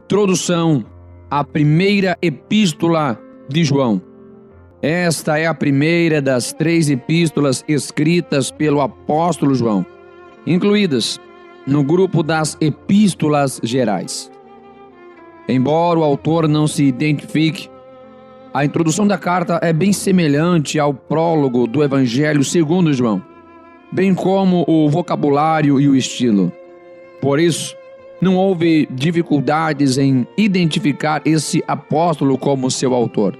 Introdução à primeira epístola de João. Esta é a primeira das 3 epístolas escritas pelo apóstolo João, incluídas no grupo das epístolas gerais. Embora o autor não se identifique, a introdução da carta é bem semelhante ao prólogo do Evangelho segundo João, bem como o vocabulário e o estilo. Por isso, não houve dificuldades em identificar esse apóstolo como seu autor.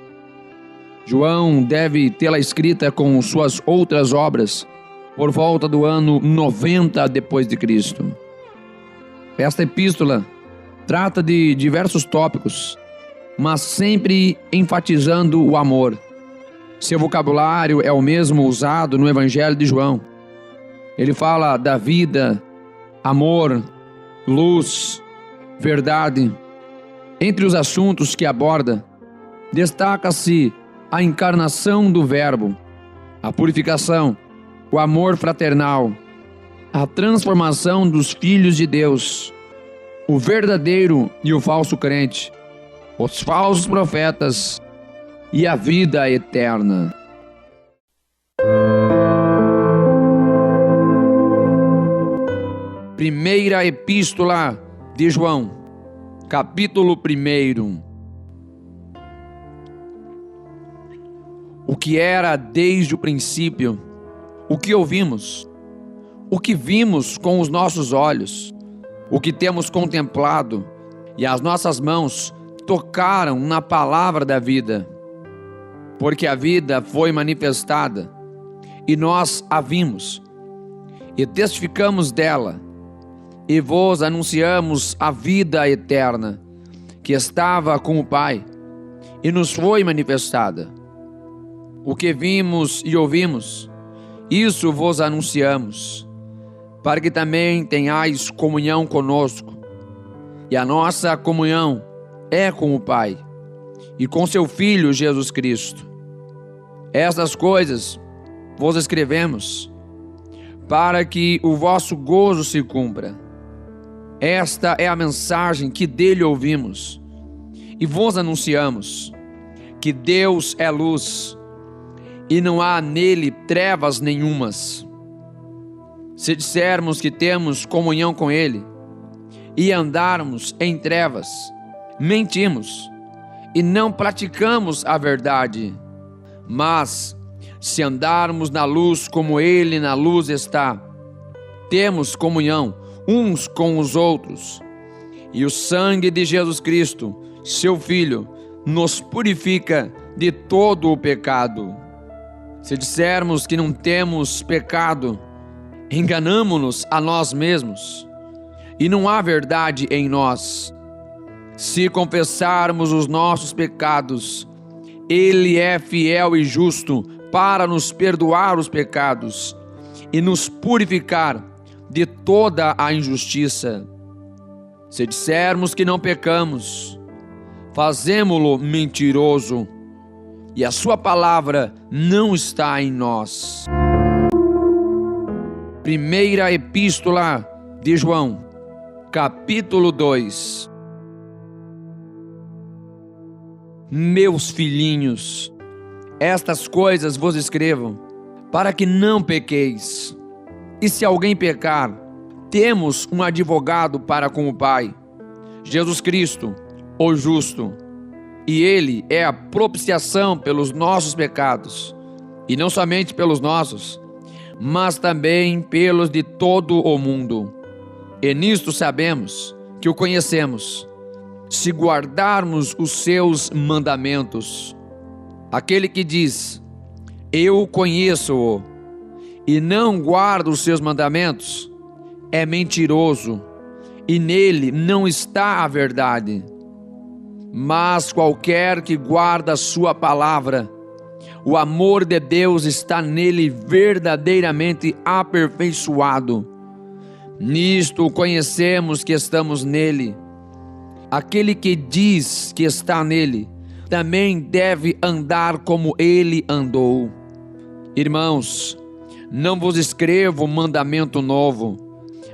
João deve tê-la escrita com suas outras obras por volta do ano 90 depois de Cristo. Esta epístola trata de diversos tópicos, mas sempre enfatizando o amor. Seu vocabulário é o mesmo usado no Evangelho de João. Ele fala da vida, amor, luz, verdade. Entre os assuntos que aborda, destaca-se a encarnação do Verbo, a purificação, o amor fraternal, a transformação dos filhos de Deus, o verdadeiro e o falso crente, os falsos profetas e a vida eterna. Primeira epístola de João, capítulo 1. O que era desde o princípio, o que ouvimos, o que vimos com os nossos olhos, o que temos contemplado, e as nossas mãos tocaram na palavra da vida. Porque a vida foi manifestada, e nós a vimos, e testificamos dela, e vos anunciamos a vida eterna, que estava com o Pai, e nos foi manifestada. O que vimos e ouvimos, isso vos anunciamos, para que também tenhais comunhão conosco. E a nossa comunhão é com o Pai e com seu Filho Jesus Cristo. Estas coisas vos escrevemos, para que o vosso gozo se cumpra. Esta é a mensagem que dele ouvimos e vos anunciamos, que Deus é luz e não há nele trevas nenhumas. Se dissermos que temos comunhão com ele e andarmos em trevas, mentimos e não praticamos a verdade. Mas, se andarmos na luz como ele na luz está, temos comunhão uns com os outros, e o sangue de Jesus Cristo, seu Filho, nos purifica de todo o pecado. Se dissermos que não temos pecado, enganamo-nos a nós mesmos, e não há verdade em nós. Se confessarmos os nossos pecados, ele é fiel e justo para nos perdoar os pecados e nos purificar de toda a injustiça. Se dissermos que não pecamos, fazemo-lo mentiroso, e a sua palavra não está em nós. Primeira epístola de João, capítulo 2. Meus filhinhos, estas coisas vos escrevo, para que não pequeis. E se alguém pecar, temos um advogado para com o Pai, Jesus Cristo, o justo. E ele é a propiciação pelos nossos pecados, e não somente pelos nossos, mas também pelos de todo o mundo. E nisto sabemos que o conhecemos, se guardarmos os seus mandamentos. Aquele que diz, eu conheço-o, e não guarda os seus mandamentos, é mentiroso, e nele não está a verdade. Mas qualquer que guarda a sua palavra, o amor de Deus está nele verdadeiramente aperfeiçoado. Nisto conhecemos que estamos nele. Aquele que diz que está nele, também deve andar como ele andou. Irmãos, não vos escrevo mandamento novo,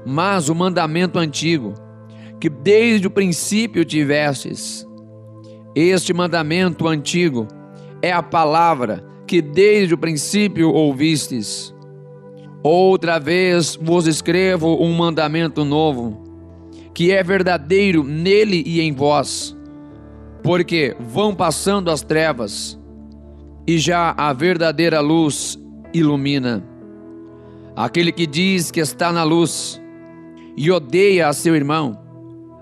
mas o mandamento antigo, que desde o princípio tivestes. Este mandamento antigo é a palavra que desde o princípio ouvistes. Outra vez vos escrevo um mandamento novo, que é verdadeiro nele e em vós, porque vão passando as trevas, e já a verdadeira luz ilumina. Aquele que diz que está na luz e odeia a seu irmão,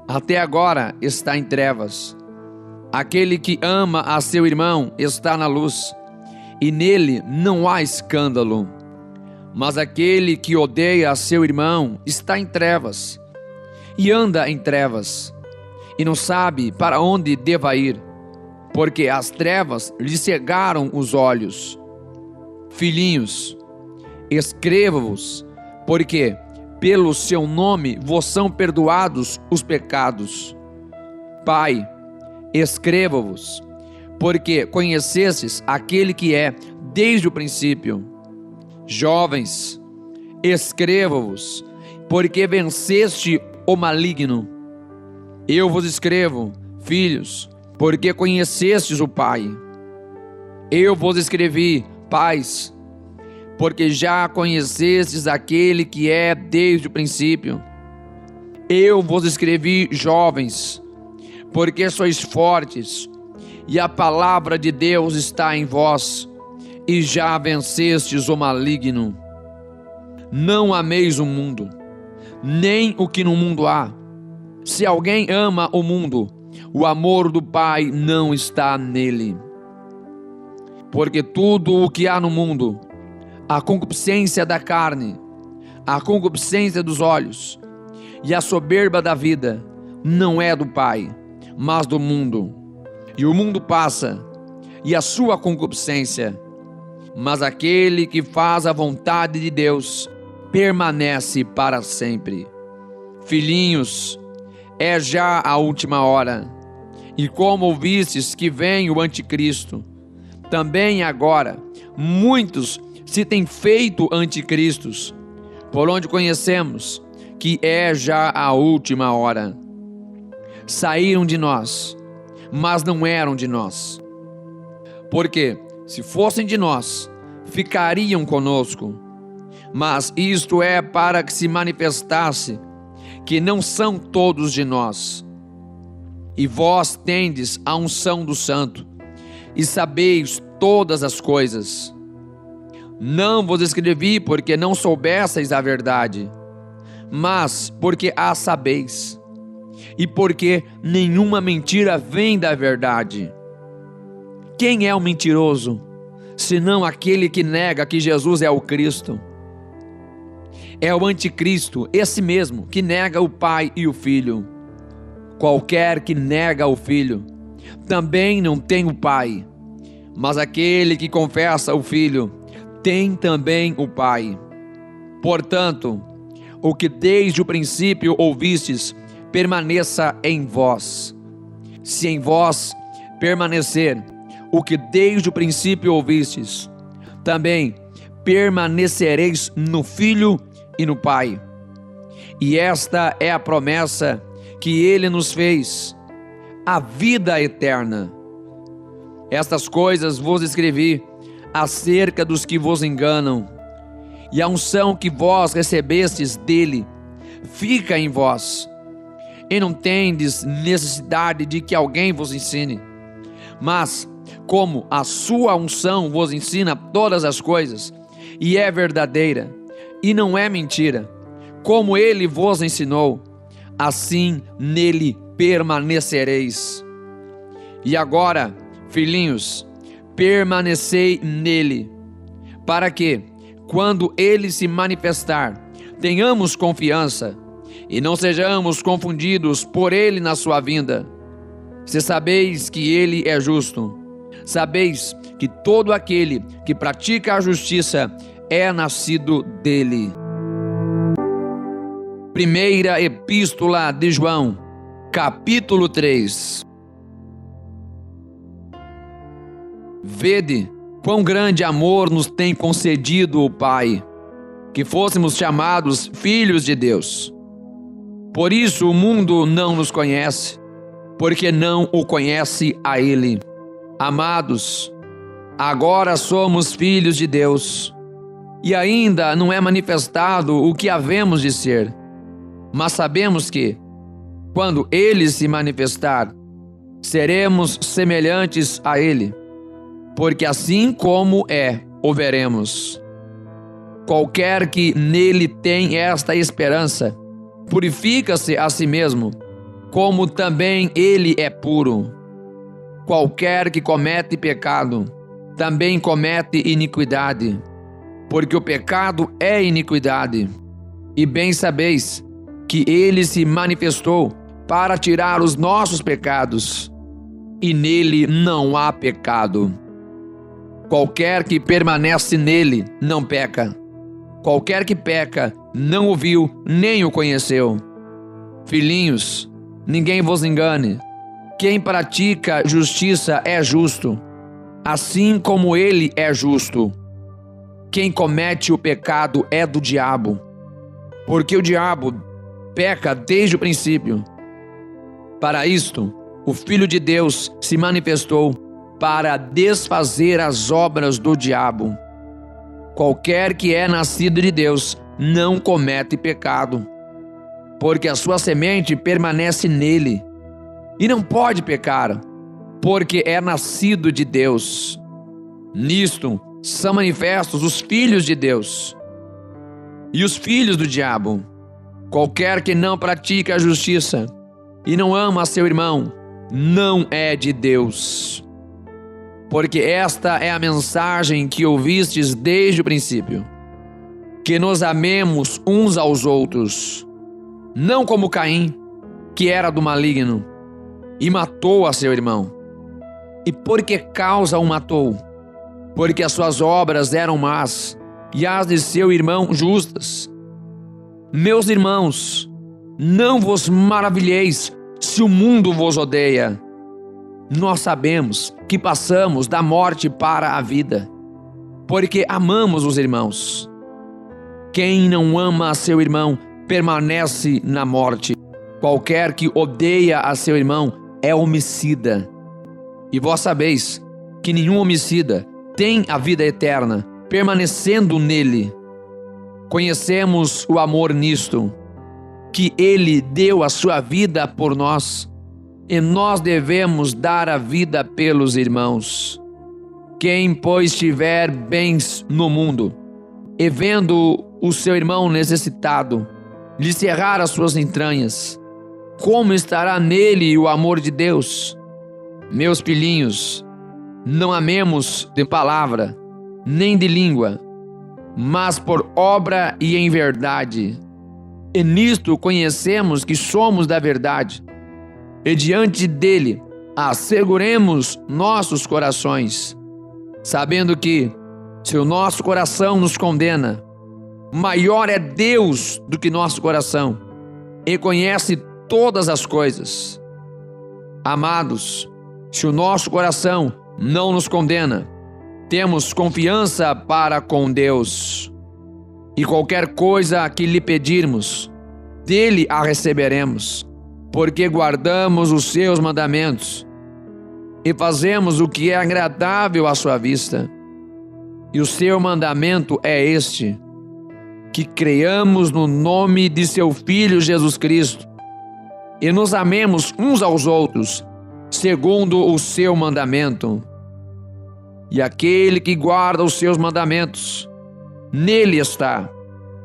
até agora está em trevas. Aquele que ama a seu irmão está na luz, e nele não há escândalo. Mas aquele que odeia a seu irmão está em trevas, e anda em trevas, e não sabe para onde deva ir, porque as trevas lhe cegaram os olhos. Filhinhos, escrevo-vos, porque pelo seu nome vos são perdoados os pecados. Pai, escrevo-vos, porque conhecestes aquele que é desde o princípio. Jovens, escrevo-vos, porque venceste o maligno. Eu vos escrevo, filhos, porque conhecestes o Pai. Eu vos escrevi, pais, porque já conhecestes aquele que é desde o princípio. Eu vos escrevi, jovens, porque sois fortes, e a palavra de Deus está em vós, e já vencestes o maligno. Não ameis o mundo, nem o que no mundo há. Se alguém ama o mundo, o amor do Pai não está nele. Porque tudo o que há no mundo, a concupiscência da carne, a concupiscência dos olhos e a soberba da vida, não é do Pai, mas do mundo. E o mundo passa, e a sua concupiscência, mas aquele que faz a vontade de Deus permanece para sempre. Filhinhos, é já a última hora, e como ouvistes que vem o anticristo, também agora muitos se têm feito anticristos, por onde conhecemos que é já a última hora. Saíram de nós, mas não eram de nós, porque se fossem de nós, ficariam conosco. Mas isto é para que se manifestasse que não são todos de nós. E vós tendes a unção do Santo, e sabeis todas as coisas. Não vos escrevi porque não soubesseis a verdade, mas porque a sabeis, e porque nenhuma mentira vem da verdade. Quem é o mentiroso, senão aquele que nega que Jesus é o Cristo? É o anticristo, esse mesmo, que nega o Pai e o Filho. Qualquer que nega o Filho, também não tem o Pai. Mas aquele que confessa o Filho, tem também o Pai. Portanto, o que desde o princípio ouvistes, permaneça em vós. Se em vós permanecer o que desde o princípio ouvistes, também permanecereis no Filho e no Pai. E esta é a promessa que Ele nos fez, a vida eterna. Estas coisas vos escrevi acerca dos que vos enganam, e a unção que vós recebestes dele fica em vós, e não tendes necessidade de que alguém vos ensine. Mas, como a sua unção vos ensina todas as coisas, e é verdadeira, e não é mentira, como ele vos ensinou, assim nele permanecereis. E agora, filhinhos, permanecei nele, para que, quando ele se manifestar, tenhamos confiança, e não sejamos confundidos por ele na sua vinda. Se sabeis que ele é justo, sabeis que todo aquele que pratica a justiça é nascido dele. Primeira Epístola de João, capítulo 3. Vede quão grande amor nos tem concedido o Pai, que fôssemos chamados filhos de Deus. Por isso o mundo não nos conhece, porque não o conhece a Ele. Amados, agora somos filhos de Deus, e ainda não é manifestado o que havemos de ser. Mas sabemos que, quando Ele se manifestar, seremos semelhantes a Ele, porque assim como é, o veremos. Qualquer que nele tem esta esperança, purifica-se a si mesmo, como também ele é puro. Qualquer que comete pecado, também comete iniquidade, porque o pecado é iniquidade. E bem sabeis que ele se manifestou para tirar os nossos pecados, e nele não há pecado. Qualquer que permanece nele não peca. Qualquer que peca não o viu nem o conheceu. Filhinhos, ninguém vos engane. Quem pratica justiça é justo, assim como ele é justo. Quem comete o pecado é do diabo, porque o diabo peca desde o princípio. Para isto, o Filho de Deus se manifestou para desfazer as obras do diabo. Qualquer que é nascido de Deus não comete pecado, porque a sua semente permanece nele, e não pode pecar, porque é nascido de Deus. Nisto são manifestos os filhos de Deus e os filhos do diabo. Qualquer que não pratica a justiça e não ama a seu irmão, não é de Deus. Porque esta é a mensagem que ouvistes desde o princípio, que nos amemos uns aos outros, não como Caim, que era do maligno, e matou a seu irmão. E por que causa o matou? Porque as suas obras eram más, e as de seu irmão justas. Meus irmãos, não vos maravilheis se o mundo vos odeia. Nós sabemos que passamos da morte para a vida, porque amamos os irmãos. Quem não ama a seu irmão permanece na morte. Qualquer que odeia a seu irmão é homicida. E vós sabeis que nenhum homicida tem a vida eterna, permanecendo nele. Conhecemos o amor nisto, que ele deu a sua vida por nós, e nós devemos dar a vida pelos irmãos. Quem, pois, tiver bens no mundo, e vendo o seu irmão necessitado, lhe cerrar as suas entranhas, como estará nele o amor de Deus? Meus filhinhos, não amemos de palavra, nem de língua, mas por obra e em verdade. E nisto conhecemos que somos da verdade, e diante dele asseguremos nossos corações, sabendo que, se o nosso coração nos condena, maior é Deus do que nosso coração, e conhece todas as coisas. Amados, se o nosso coração não nos condena, temos confiança para com Deus, e qualquer coisa que lhe pedirmos, dele a receberemos, porque guardamos os seus mandamentos e fazemos o que é agradável à sua vista. E o seu mandamento é este: que creiamos no nome de seu Filho Jesus Cristo e nos amemos uns aos outros, segundo o seu mandamento. E aquele que guarda os seus mandamentos, nele está,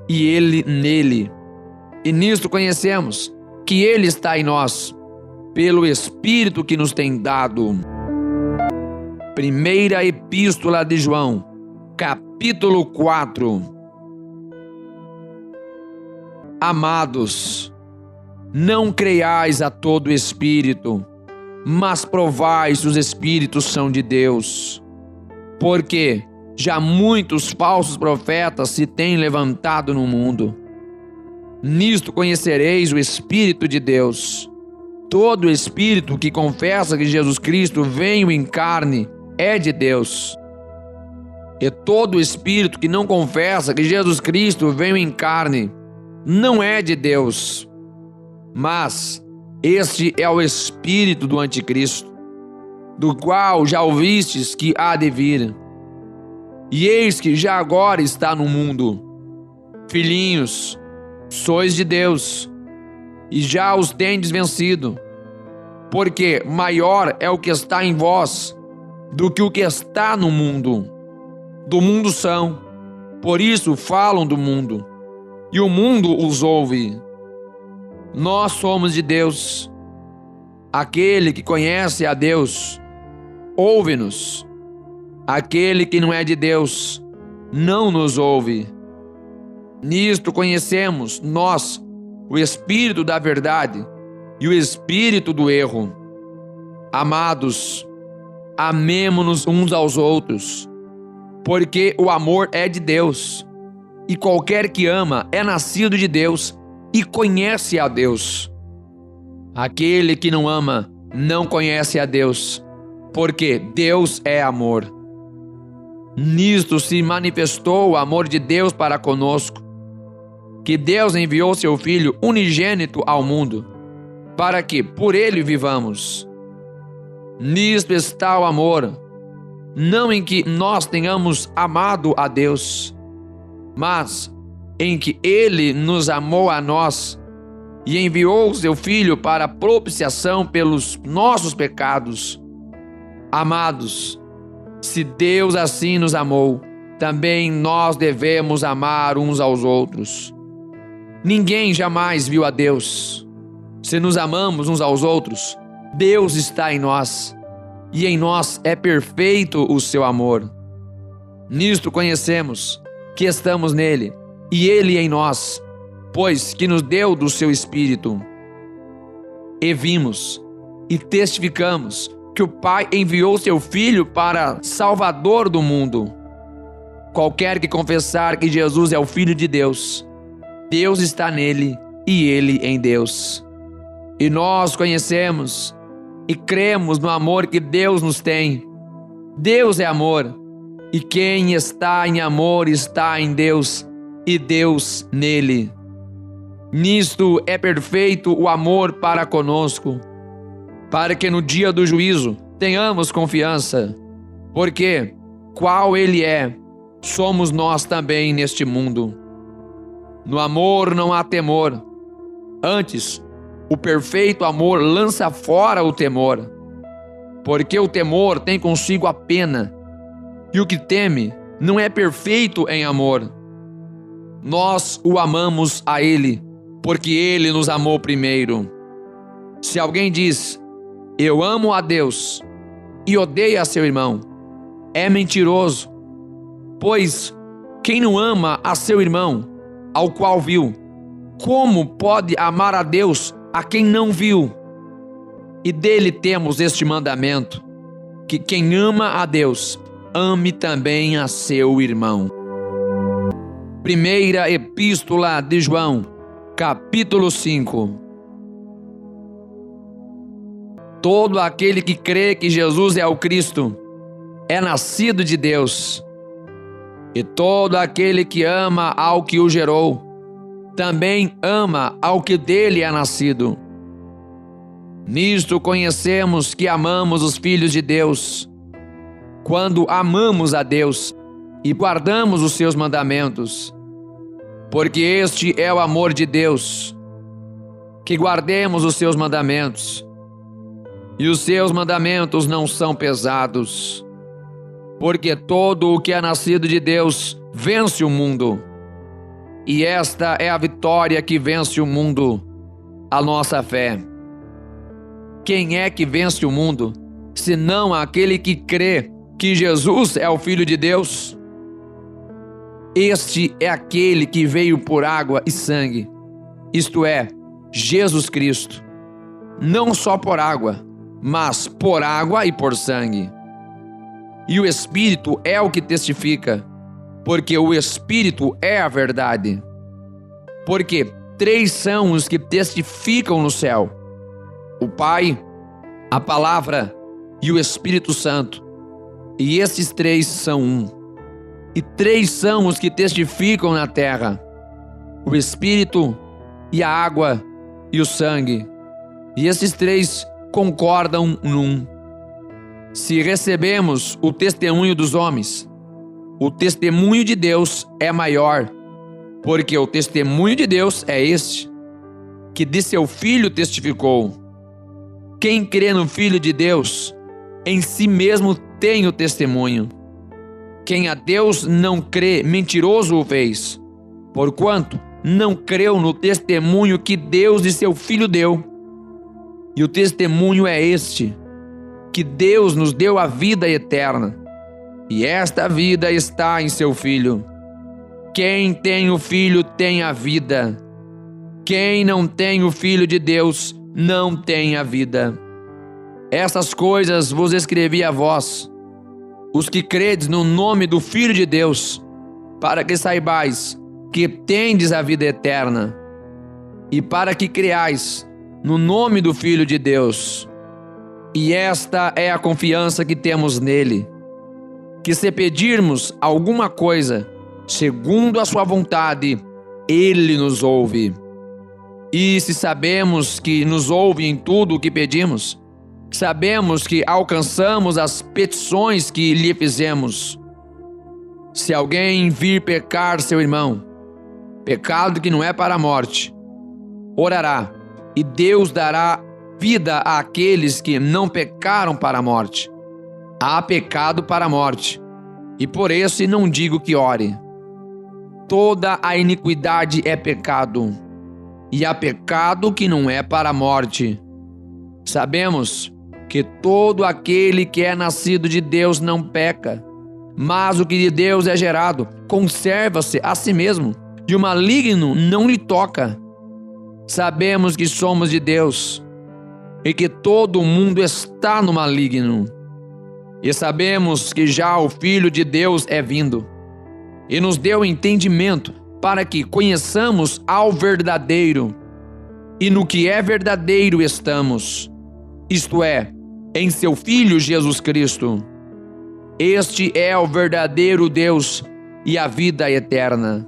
e ele nele. E nisto conhecemos que ele está em nós, pelo Espírito que nos tem dado. Primeira Epístola de João, capítulo 4. Amados, não creiais a todo espírito, mas provai se os espíritos são de Deus. Porque já muitos falsos profetas se têm levantado no mundo. Nisto conhecereis o Espírito de Deus. Todo espírito que confessa que Jesus Cristo veio em carne é de Deus. E todo espírito que não confessa que Jesus Cristo veio em carne não é de Deus. Mas este é o espírito do anticristo, do qual já ouvistes que há de vir. E eis que já agora está no mundo. Filhinhos, sois de Deus, e já os tendes vencido, porque maior é o que está em vós do que o que está no mundo. Do mundo são, por isso falam do mundo, e o mundo os ouve. Nós somos de Deus. Aquele que conhece a Deus, ouve-nos. Aquele que não é de Deus, não nos ouve. Nisto conhecemos nós o espírito da verdade e o espírito do erro. Amados, amemo-nos uns aos outros, porque o amor é de Deus, e qualquer que ama é nascido de Deus e conhece a Deus. Aquele que não ama não conhece a Deus, porque Deus é amor. Nisto se manifestou o amor de Deus para conosco, que Deus enviou seu Filho unigênito ao mundo, para que por ele vivamos. Nisto está o amor, não em que nós tenhamos amado a Deus, mas em que ele nos amou a nós e enviou seu Filho para propiciação pelos nossos pecados. Amados, se Deus assim nos amou, também nós devemos amar uns aos outros. Ninguém jamais viu a Deus. Se nos amamos uns aos outros, Deus está em nós, e em nós é perfeito o seu amor. Nisto conhecemos que estamos nele, e ele em nós, pois que nos deu do seu Espírito. E vimos e testificamos que o Pai enviou seu Filho para Salvador do mundo. Qualquer que confessar que Jesus é o Filho de Deus, Deus está nele e ele em Deus. E nós conhecemos e cremos no amor que Deus nos tem. Deus é amor, e quem está em amor está em Deus e Deus nele. Nisto é perfeito o amor para conosco, para que no dia do juízo tenhamos confiança, porque qual ele é, somos nós também neste mundo. No amor não há temor, antes, o perfeito amor lança fora o temor, porque o temor tem consigo a pena, e o que teme não é perfeito em amor. Nós o amamos a ele, porque ele nos amou primeiro. Se alguém diz, eu amo a Deus, e odeia seu irmão, é mentiroso, pois quem não ama a seu irmão, ao qual viu, como pode amar a Deus a quem não viu? E dele temos este mandamento, que quem ama a Deus, ame também a seu irmão. Primeira Epístola de João, capítulo 5. Todo aquele que crê que Jesus é o Cristo, é nascido de Deus. E todo aquele que ama ao que o gerou, também ama ao que dele é nascido. Nisto conhecemos que amamos os filhos de Deus, quando amamos a Deus e guardamos os seus mandamentos. Porque este é o amor de Deus, que guardemos os seus mandamentos. E os seus mandamentos não são pesados, porque todo o que é nascido de Deus vence o mundo. E esta é a vitória que vence o mundo, a nossa fé. Quem é que vence o mundo, senão aquele que crê que Jesus é o Filho de Deus? Este é aquele que veio por água e sangue, isto é, Jesus Cristo. Não só por água, mas por água e por sangue. E o Espírito é o que testifica, porque o Espírito é a verdade. Porque 3 são os que testificam no céu: o Pai, a Palavra e o Espírito Santo. E esses 3 são um. E 3 são os que testificam na terra: o Espírito e a água e o sangue. E esses três concordam num. Se recebemos o testemunho dos homens, o testemunho de Deus é maior, porque o testemunho de Deus é este, que de seu Filho testificou. Quem crê no Filho de Deus, em si mesmo tem o testemunho. Quem a Deus não crê, mentiroso o fez, porquanto não creu no testemunho que Deus de seu Filho deu. E o testemunho é este, que Deus nos deu a vida eterna, e esta vida está em seu Filho. Quem tem o Filho tem a vida. Quem não tem o Filho de Deus não tem a vida. Essas coisas vos escrevi a vós, os que credes no nome do Filho de Deus, para que saibais que tendes a vida eterna, e para que creais no nome do Filho de Deus. E esta é a confiança que temos nele, que se pedirmos alguma coisa, segundo a sua vontade, ele nos ouve. E se sabemos que nos ouve em tudo o que pedimos, sabemos que alcançamos as petições que lhe fizemos. Se alguém vir pecar seu irmão, pecado que não é para a morte, orará, e Deus dará vida àqueles que não pecaram para a morte. Há pecado para a morte, e por isso não digo que ore. Toda a iniquidade é pecado, e há pecado que não é para a morte. Sabemos que todo aquele que é nascido de Deus não peca, mas o que de Deus é gerado conserva-se a si mesmo, e o maligno não lhe toca. Sabemos que somos de Deus, e que todo o mundo está no maligno. E sabemos que já o Filho de Deus é vindo, e nos deu entendimento para que conheçamos ao verdadeiro, e no que é verdadeiro estamos, isto é, em seu Filho Jesus Cristo. Este é o verdadeiro Deus e a vida eterna.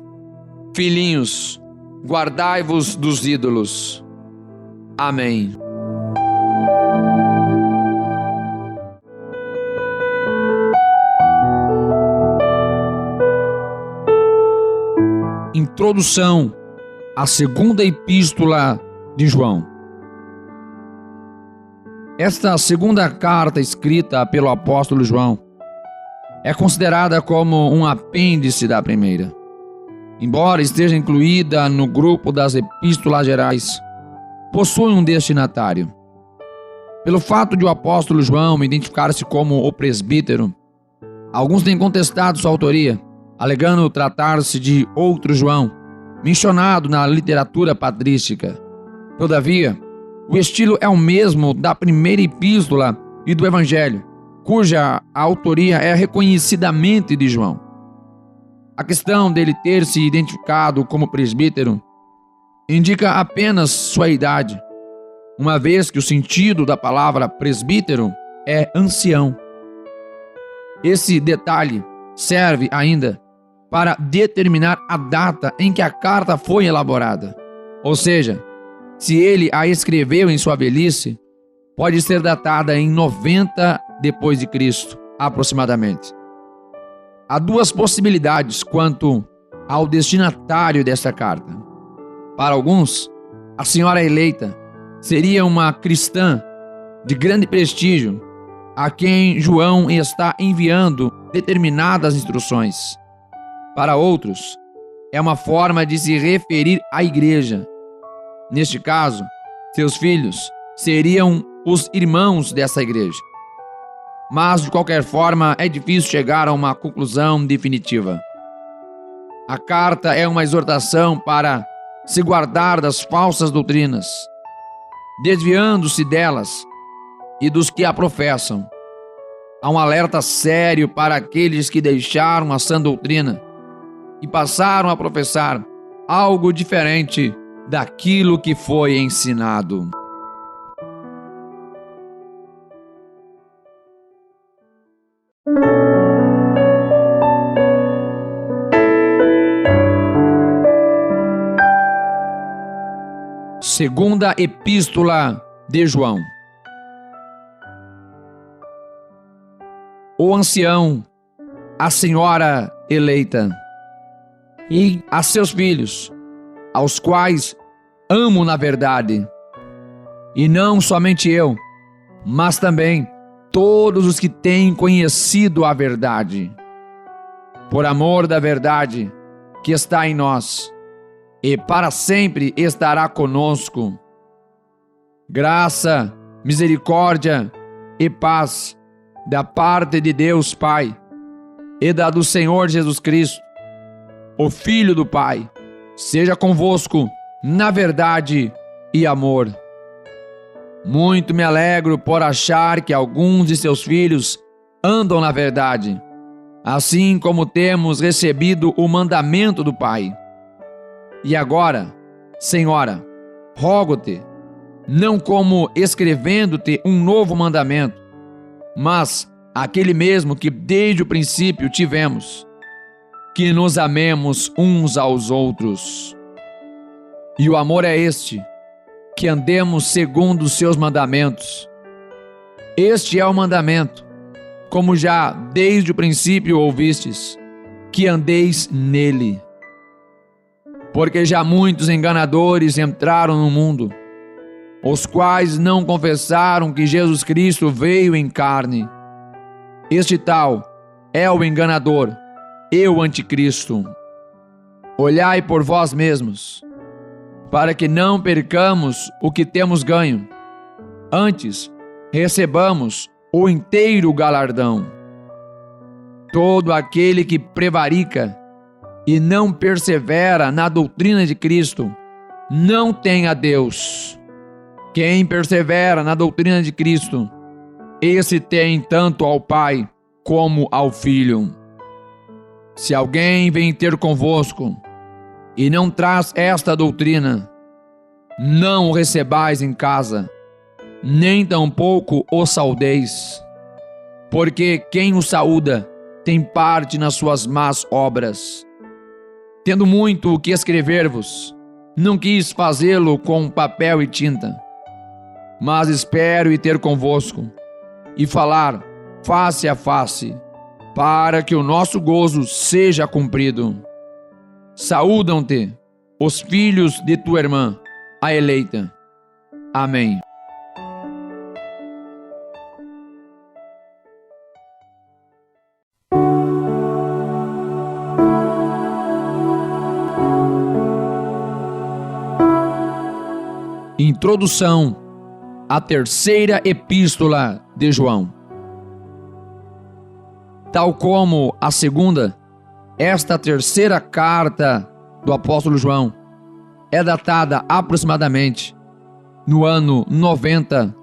Filhinhos, guardai-vos dos ídolos. Amém. Introdução à segunda epístola de João. Esta segunda carta escrita pelo apóstolo João é considerada como um apêndice da primeira. Embora esteja incluída no grupo das epístolas gerais, possui um destinatário. Pelo fato de o apóstolo João identificar-se como o presbítero, alguns têm contestado sua autoria, alegando tratar-se de outro João, mencionado na literatura patrística. Todavia, o estilo é o mesmo da primeira epístola e do Evangelho, cuja autoria é reconhecidamente de João. A questão dele ter se identificado como presbítero indica apenas sua idade, uma vez que o sentido da palavra presbítero é ancião. Esse detalhe serve ainda para determinar a data em que a carta foi elaborada. Ou seja, se ele a escreveu em sua velhice, pode ser datada em 90 depois de Cristo, aproximadamente. Há duas possibilidades quanto ao destinatário desta carta. Para alguns, a senhora eleita seria uma cristã de grande prestígio, a quem João está enviando determinadas instruções. Para outros, é uma forma de se referir à igreja. Neste caso, seus filhos seriam os irmãos dessa igreja. Mas, de qualquer forma, é difícil chegar a uma conclusão definitiva. A carta é uma exortação para se guardar das falsas doutrinas, desviando-se delas e dos que a professam. Há um alerta sério para aqueles que deixaram a sã doutrina e passaram a professar algo diferente daquilo que foi ensinado. Segunda Epístola de João. O ancião, a senhora eleita, e a seus filhos, aos quais amo na verdade, e não somente eu, mas também todos os que têm conhecido a verdade, por amor da verdade que está em nós, e para sempre estará conosco. Graça, misericórdia e paz da parte de Deus Pai e da do Senhor Jesus Cristo, o Filho do Pai, seja convosco na verdade e amor. Muito me alegro por achar que alguns de seus filhos andam na verdade, assim como temos recebido o mandamento do Pai. E agora, Senhora, rogo-te, não como escrevendo-te um novo mandamento, mas aquele mesmo que desde o princípio tivemos, que nos amemos uns aos outros. E o amor é este, que andemos segundo os seus mandamentos. Este é o mandamento, como já desde o princípio ouvistes, que andeis nele. Porque já muitos enganadores entraram no mundo, os quais não confessaram que Jesus Cristo veio em carne. Este tal é o enganador e o anticristo. Olhai por vós mesmos, para que não percamos o que temos ganho, antes recebamos o inteiro galardão. Todo aquele que prevarica e não persevera na doutrina de Cristo, não tem a Deus. Quem persevera na doutrina de Cristo, esse tem tanto ao Pai como ao Filho. Se alguém vem ter convosco e não traz esta doutrina, não o recebais em casa, nem tampouco o saudeis, porque quem o saúda tem parte nas suas más obras. Tendo muito o que escrever-vos, não quis fazê-lo com papel e tinta, mas espero ir ter convosco e falar face a face, para que o nosso gozo seja cumprido. Saúdam-te os filhos de tua irmã, a eleita. Amém. Introdução à terceira epístola de João. Tal como a segunda, esta terceira carta do apóstolo João é datada aproximadamente no ano 90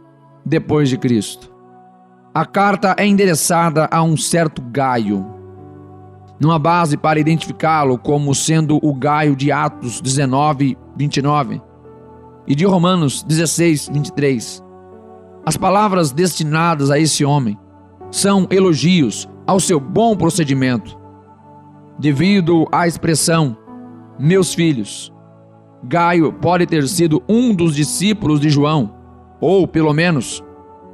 depois de Cristo. A carta é endereçada a um certo Gaio, numa base para identificá-lo como sendo o Gaio de Atos 19, 29 e de Romanos 16, 23. As palavras destinadas a esse homem são elogios ao seu bom procedimento. Devido à expressão meus filhos, Gaio pode ter sido um dos discípulos de João, ou pelo menos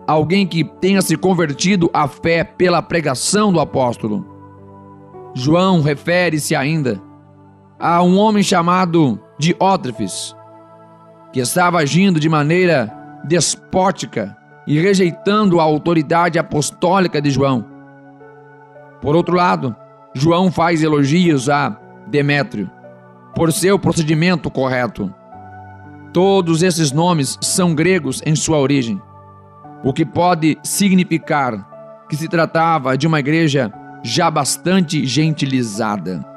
alguém que tenha se convertido à fé pela pregação do apóstolo. João refere-se ainda a um homem chamado Diótrefes, que estava agindo de maneira despótica e rejeitando a autoridade apostólica de João. Por outro lado, João faz elogios a Demétrio por seu procedimento correto. Todos esses nomes são gregos em sua origem, o que pode significar que se tratava de uma igreja já bastante gentilizada.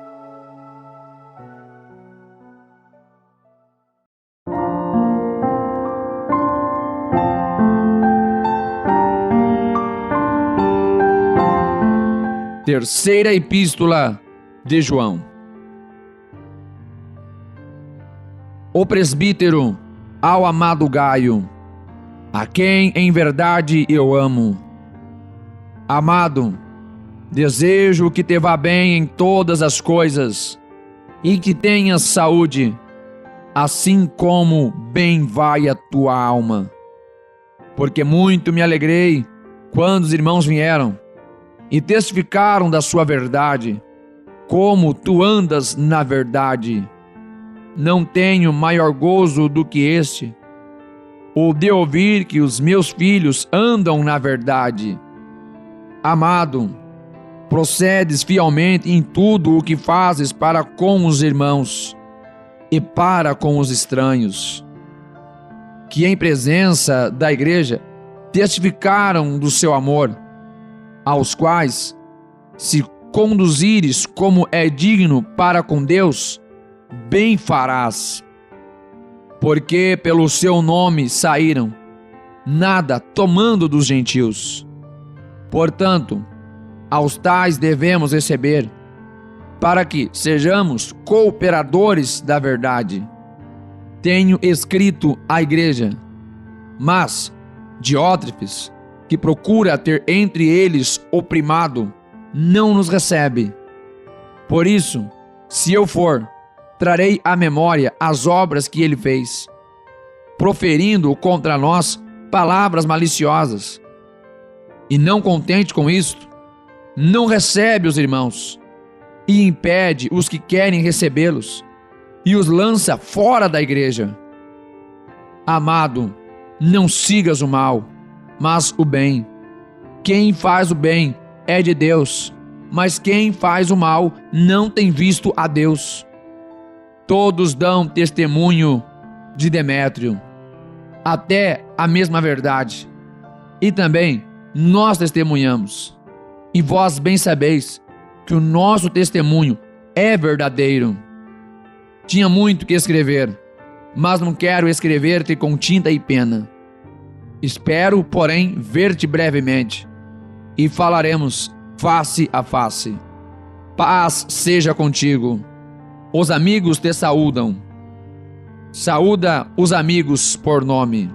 Terceira epístola de João. O presbítero ao amado Gaio, a quem em verdade eu amo. Amado, desejo que te vá bem em todas as coisas e que tenhas saúde, assim como bem vai a tua alma. Porque muito me alegrei quando os irmãos vieram e testificaram da sua verdade, como tu andas na verdade. Não tenho maior gozo do que este, o de ouvir que os meus filhos andam na verdade. Amado, procedes fielmente em tudo o que fazes para com os irmãos e para com os estranhos, que em presença da igreja testificaram do seu amor, aos quais, se conduzires como é digno para com Deus, bem farás. Porque pelo seu nome saíram, nada tomando dos gentios. Portanto, aos tais devemos receber, para que sejamos cooperadores da verdade. Tenho escrito à igreja, mas Diótrefes, que procura ter entre eles o primado, não nos recebe. Por isso, se eu for, trarei à memória as obras que ele fez, proferindo contra nós palavras maliciosas. E não contente com isto, não recebe os irmãos, e impede os que querem recebê-los, e os lança fora da igreja. Amado, não sigas o mal, mas o bem. Quem faz o bem é de Deus, mas quem faz o mal não tem visto a Deus. Todos dão testemunho de Demétrio, até a mesma verdade. E também nós testemunhamos, e vós bem sabeis que o nosso testemunho é verdadeiro. Tinha muito que escrever, mas não quero escrever-te com tinta e pena. Espero, porém, ver-te brevemente, e falaremos face a face. Paz seja contigo. Os amigos te saúdam. Saúda os amigos por nome.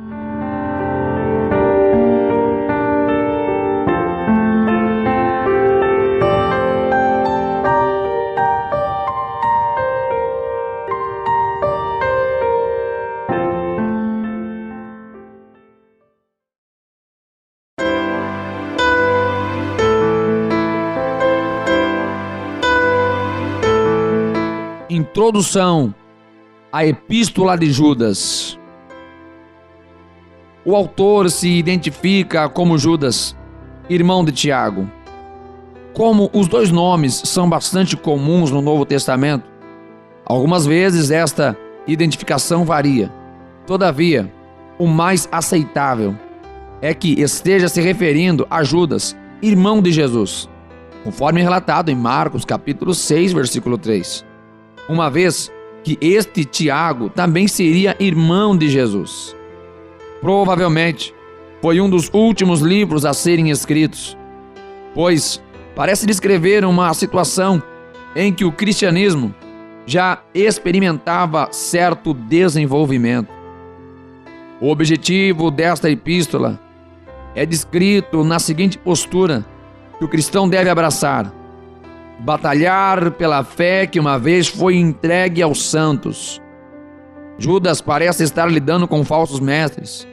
Introdução à Epístola de Judas. O autor se identifica como Judas, irmão de Tiago. Como os dois nomes são bastante comuns no Novo Testamento, algumas vezes esta identificação varia. Todavia, o mais aceitável é que esteja se referindo a Judas, irmão de Jesus, conforme relatado em Marcos capítulo 6, versículo 3. Uma vez que este Tiago também seria irmão de Jesus. Provavelmente foi um dos últimos livros a serem escritos, pois parece descrever uma situação em que o cristianismo já experimentava certo desenvolvimento. O objetivo desta epístola é descrito na seguinte postura que o cristão deve abraçar: batalhar pela fé que uma vez foi entregue aos santos. Judas parece estar lidando com falsos mestres,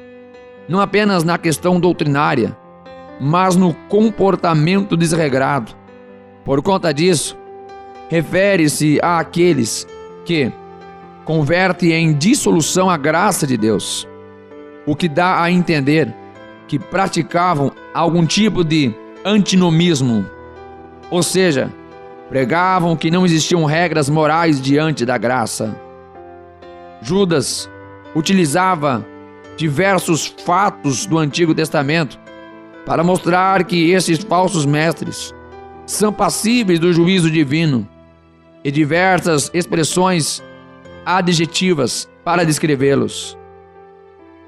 não apenas na questão doutrinária, mas no comportamento desregrado. Por conta disso, refere-se àqueles que convertem em dissolução a graça de Deus, o que dá a entender que praticavam algum tipo de antinomismo, ou seja, pregavam que não existiam regras morais diante da graça. Judas utilizava diversos fatos do Antigo Testamento para mostrar que esses falsos mestres são passíveis do juízo divino, e diversas expressões adjetivas para descrevê-los.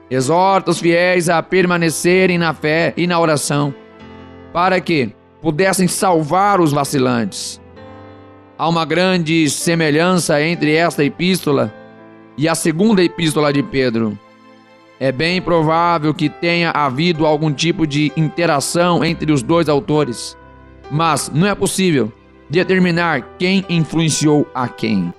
Exorta os fiéis a permanecerem na fé e na oração, para que pudessem salvar os vacilantes. Há uma grande semelhança entre esta epístola e a segunda epístola de Pedro. É bem provável que tenha havido algum tipo de interação entre os dois autores, mas não é possível determinar quem influenciou a quem.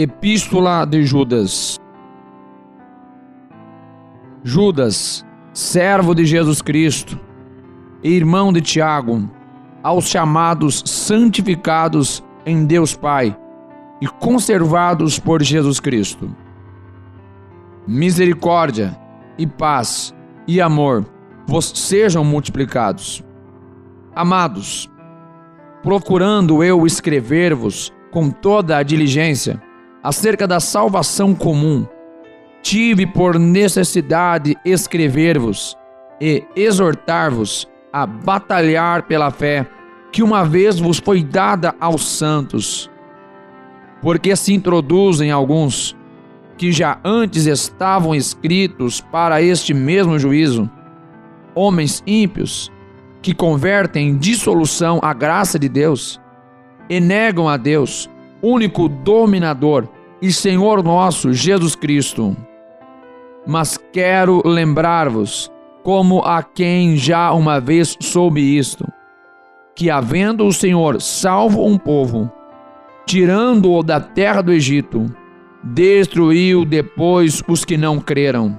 Epístola de Judas. Judas, servo de Jesus Cristo, irmão de Tiago, aos chamados santificados em Deus Pai e conservados por Jesus Cristo. Misericórdia e paz e amor vos sejam multiplicados. Amados, procurando eu escrever-vos com toda a diligência acerca da salvação comum, tive por necessidade escrever-vos e exortar-vos a batalhar pela fé que uma vez vos foi dada aos santos. Porque se introduzem alguns que já antes estavam escritos para este mesmo juízo, homens ímpios que convertem em dissolução a graça de Deus e negam a Deus, único dominador e Senhor nosso Jesus Cristo. Mas quero lembrar-vos, como a quem já uma vez soube isto, que havendo o Senhor salvo um povo, tirando-o da terra do Egito, destruiu depois os que não creram.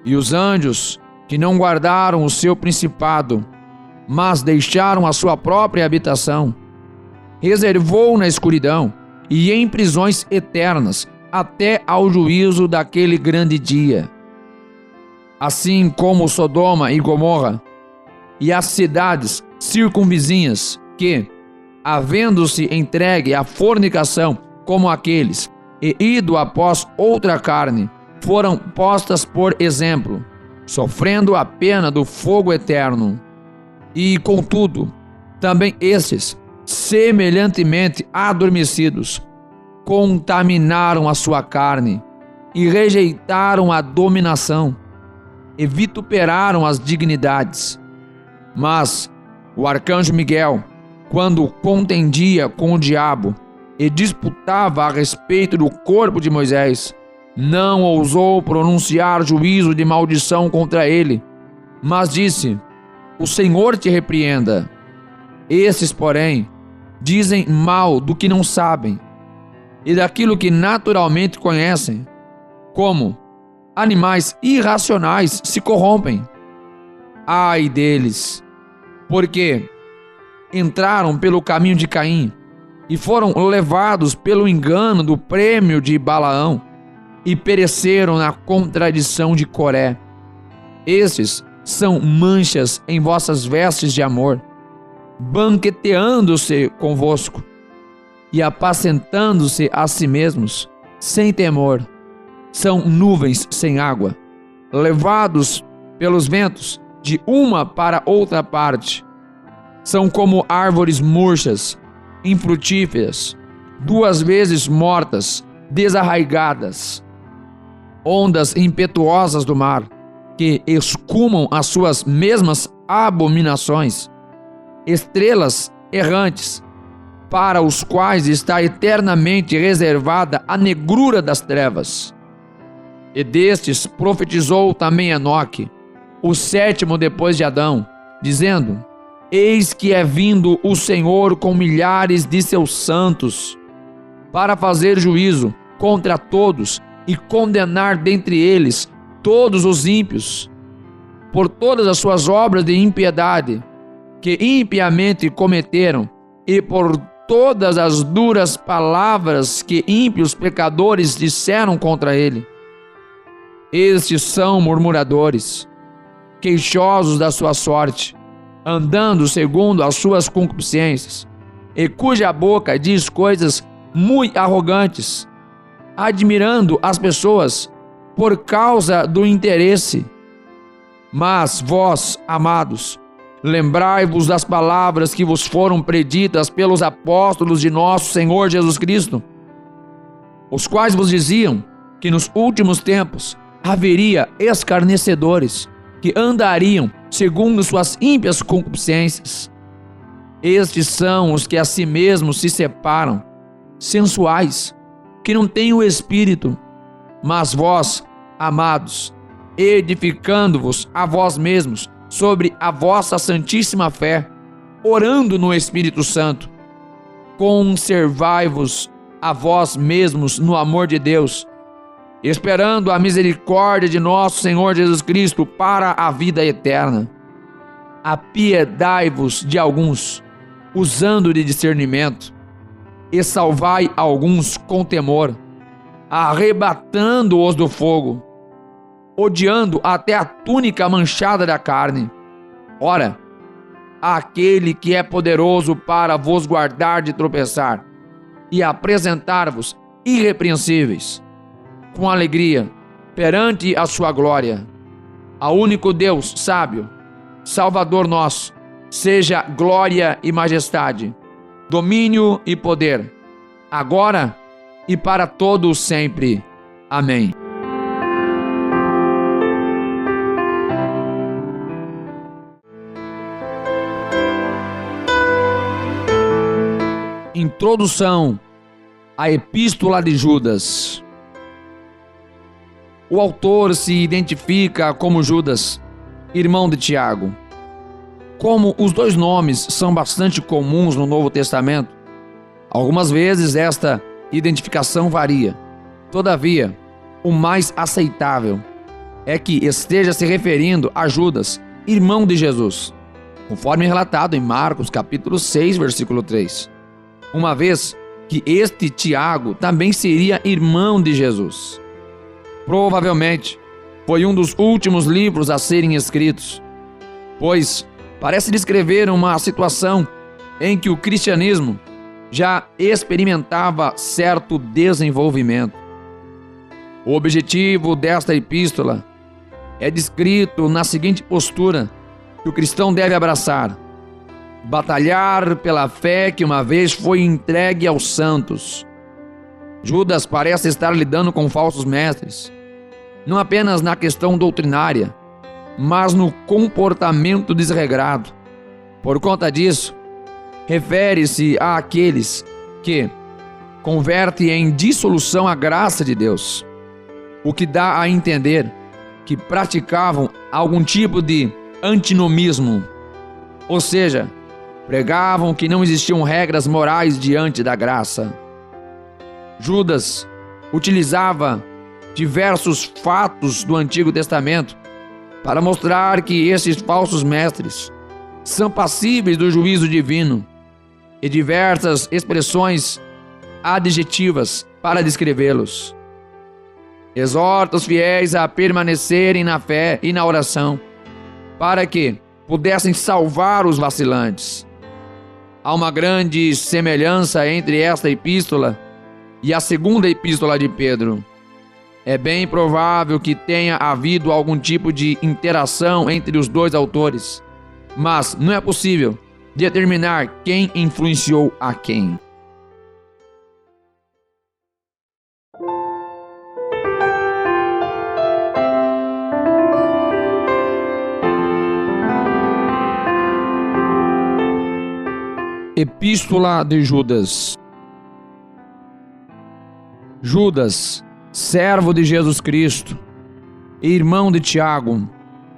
E os anjos, que não guardaram o seu principado, mas deixaram a sua própria habitação, reservou na escuridão e em prisões eternas, até ao juízo daquele grande dia. Assim como Sodoma e Gomorra e as cidades circunvizinhas que, havendo-se entregue à fornicação como aqueles, e ido após outra carne, foram postas por exemplo, sofrendo a pena do fogo eterno. E, contudo, também estes, semelhantemente adormecidos, contaminaram a sua carne e rejeitaram a dominação e vituperaram as dignidades. Mas o arcanjo Miguel, quando contendia com o diabo e disputava a respeito do corpo de Moisés, não ousou pronunciar juízo de maldição contra ele, mas disse: o Senhor te repreenda. Esses, porém, dizem mal do que não sabem e daquilo que naturalmente conhecem, como animais irracionais se corrompem. Ai deles, porque entraram pelo caminho de Caim e foram levados pelo engano do prêmio de Balaão e pereceram na contradição de Coré. Estes são manchas em vossas vestes de amor, banqueteando-se convosco e apacentando-se a si mesmos, sem temor. São nuvens sem água, levados pelos ventos de uma para outra parte. São como árvores murchas, infrutíferas, 2 vezes mortas, desarraigadas. Ondas impetuosas do mar, que escumam as suas mesmas abominações. Estrelas errantes, para os quais está eternamente reservada a negrura das trevas. E destes profetizou também Enoque, o 7º depois de Adão, dizendo: eis que é vindo o Senhor com milhares de seus santos, para fazer juízo contra todos e condenar dentre eles todos os ímpios, por todas as suas obras de impiedade, que impiamente cometeram, e por todas as duras palavras que ímpios pecadores disseram contra ele. Estes são murmuradores, queixosos da sua sorte, andando segundo as suas concupiscências, e cuja boca diz coisas muito arrogantes, admirando as pessoas por causa do interesse. Mas vós, amados, lembrai-vos das palavras que vos foram preditas pelos apóstolos de nosso Senhor Jesus Cristo, os quais vos diziam que nos últimos tempos haveria escarnecedores que andariam segundo suas ímpias concupiscências. Estes são os que a si mesmos se separam, sensuais, que não têm o Espírito. Mas vós, amados, edificando-vos a vós mesmos sobre a vossa santíssima fé, orando no Espírito Santo, conservai-vos a vós mesmos no amor de Deus, esperando a misericórdia de nosso Senhor Jesus Cristo para a vida eterna. Apiedai-vos de alguns, usando de discernimento, e salvai alguns com temor, arrebatando-os do fogo, odiando até a túnica manchada da carne. Ora, aquele que é poderoso para vos guardar de tropeçar e apresentar-vos irrepreensíveis, com alegria, perante a sua glória, ao único Deus sábio, Salvador nosso, seja glória e majestade, domínio e poder, agora e para todos sempre. Amém. Introdução à Epístola de Judas. O autor se identifica como Judas, irmão de Tiago. Como os dois nomes são bastante comuns no Novo Testamento, algumas vezes esta identificação varia. Todavia, o mais aceitável é que esteja se referindo a Judas, irmão de Jesus, conforme relatado em Marcos capítulo 6, versículo 3. Uma vez que este Tiago também seria irmão de Jesus. Provavelmente foi um dos últimos livros a serem escritos, pois parece descrever uma situação em que o cristianismo já experimentava certo desenvolvimento. O objetivo desta epístola é descrito na seguinte postura que o cristão deve abraçar: batalhar pela fé que uma vez foi entregue aos santos. Judas parece estar lidando com falsos mestres, não apenas na questão doutrinária, mas no comportamento desregrado. Por conta disso, refere-se àqueles que convertem em dissolução a graça de Deus, o que dá a entender que praticavam algum tipo de antinomismo, ou seja, pregavam que não existiam regras morais diante da graça. Judas utilizava diversos fatos do Antigo Testamento para mostrar que esses falsos mestres são passíveis do juízo divino, e diversas expressões adjetivas para descrevê-los. Exorta os fiéis a permanecerem na fé e na oração, para que pudessem salvar os vacilantes. Há uma grande semelhança entre esta epístola e a segunda epístola de Pedro. É bem provável que tenha havido algum tipo de interação entre os dois autores, mas não é possível determinar quem influenciou a quem. Epístola de Judas. Judas, servo de Jesus Cristo, irmão de Tiago,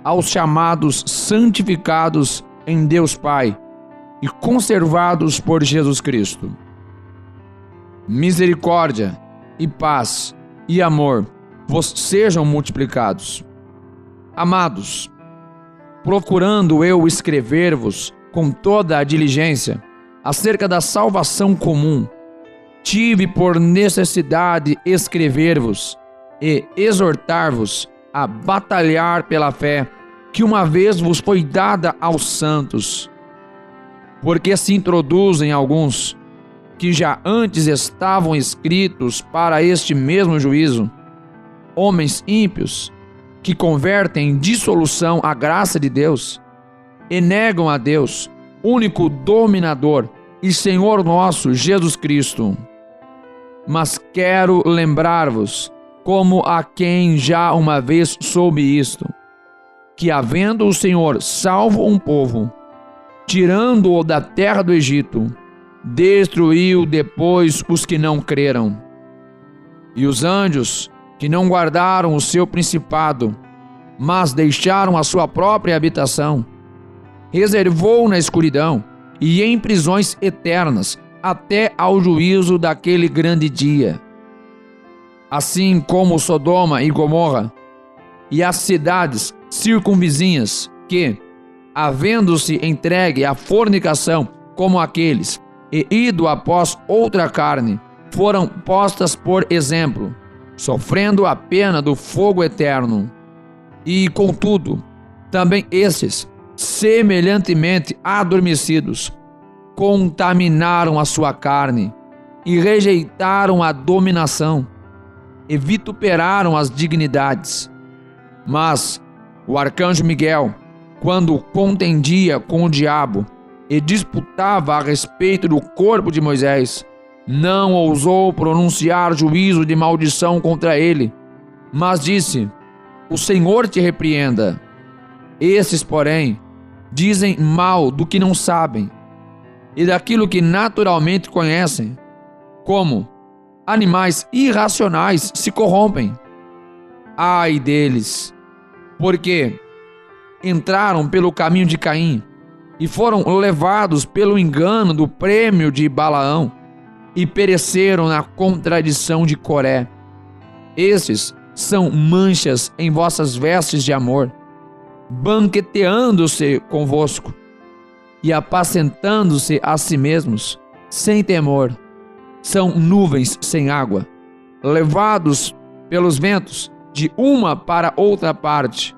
aos chamados santificados em Deus Pai e conservados por Jesus Cristo. Misericórdia e paz e amor vos sejam multiplicados. Amados, procurando eu escrever-vos com toda a diligência acerca da salvação comum, tive por necessidade escrever-vos e exortar-vos a batalhar pela fé que uma vez vos foi dada aos santos. Porque se introduzem alguns que já antes estavam escritos para este mesmo juízo, homens ímpios que convertem em dissolução a graça de Deus e negam a Deus, único dominador e Senhor nosso Jesus Cristo. Mas quero lembrar-vos, como a quem já uma vez soube isto, que havendo o Senhor salvo um povo, tirando-o da terra do Egito, destruiu depois os que não creram. E os anjos, que não guardaram o seu principado, mas deixaram a sua própria habitação, reservou na escuridão e em prisões eternas até ao juízo daquele grande dia. Assim como Sodoma e Gomorra e as cidades circunvizinhas que, havendo-se entregue à fornicação como aqueles, e ido após outra carne, foram postas por exemplo, sofrendo a pena do fogo eterno. E, contudo, também estes, semelhantemente adormecidos, contaminaram a sua carne e rejeitaram a dominação e vituperaram as dignidades. Mas o arcanjo Miguel, quando contendia com o diabo e disputava a respeito do corpo de Moisés, não ousou pronunciar juízo de maldição contra ele, mas disse: o Senhor te repreenda. Esses, porém, dizem mal do que não sabem e daquilo que naturalmente conhecem, como animais irracionais se corrompem. Ai deles, porque entraram pelo caminho de Caim e foram levados pelo engano do prêmio de Balaão e pereceram na contradição de Coré. Estes são manchas em vossas vestes de amor, banqueteando-se convosco e apacentando-se a si mesmos, sem temor. São nuvens sem água, levados pelos ventos de uma para outra parte.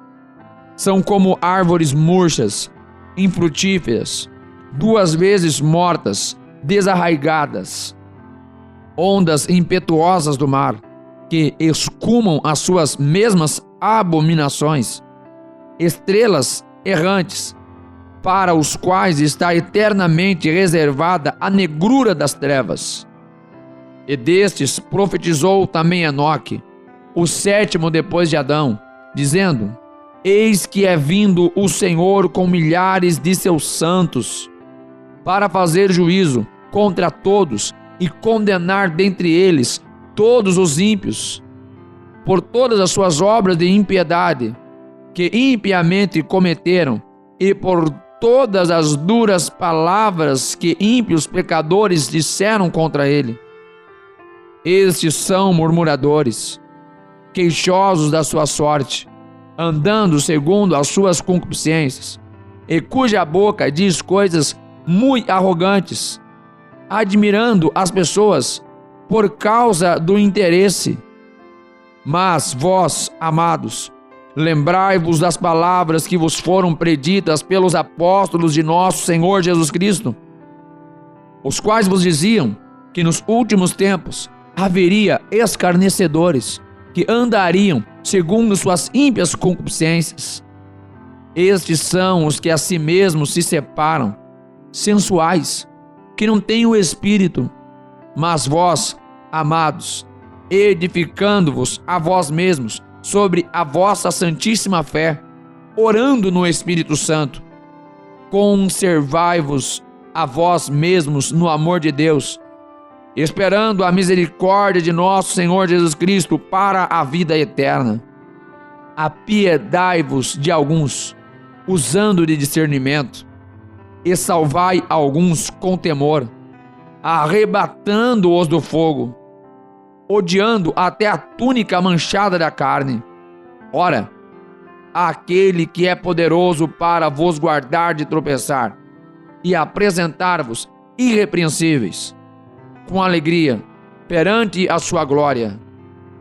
São como árvores murchas, infrutíferas, 2 vezes mortas, desarraigadas. Ondas impetuosas do mar, que escumam as suas mesmas abominações. Estrelas errantes, para os quais está eternamente reservada a negrura das trevas. E destes profetizou também Enoque, o 7º depois de Adão, dizendo: eis que é vindo o Senhor com milhares de seus santos, para fazer juízo contra todos e condenar dentre eles todos os ímpios, por todas as suas obras de impiedade que impiamente cometeram, e por todas as duras palavras que ímpios pecadores disseram contra ele. Estes são murmuradores, queixosos da sua sorte, andando segundo as suas concupiscências, e cuja boca diz coisas muito arrogantes, admirando as pessoas por causa do interesse. Mas vós, amados, lembrai-vos das palavras que vos foram preditas pelos apóstolos de nosso Senhor Jesus Cristo, os quais vos diziam que nos últimos tempos haveria escarnecedores que andariam segundo suas ímpias concupiscências. Estes são os que a si mesmos se separam, sensuais, que não têm o Espírito. Mas vós, amados, edificando-vos a vós mesmos sobre a vossa santíssima fé, orando no Espírito Santo, conservai-vos a vós mesmos no amor de Deus, esperando a misericórdia de nosso Senhor Jesus Cristo para a vida eterna. Apiedai-vos de alguns, usando de discernimento, e salvai alguns com temor, arrebatando-os do fogo, odiando até a túnica manchada da carne. Ora, aquele que é poderoso para vos guardar de tropeçar e apresentar-vos irrepreensíveis, com alegria, perante a sua glória,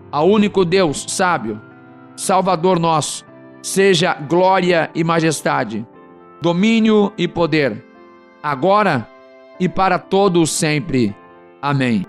ao único Deus sábio, Salvador nosso, seja glória e majestade, domínio e poder, agora e para todos sempre. Amém.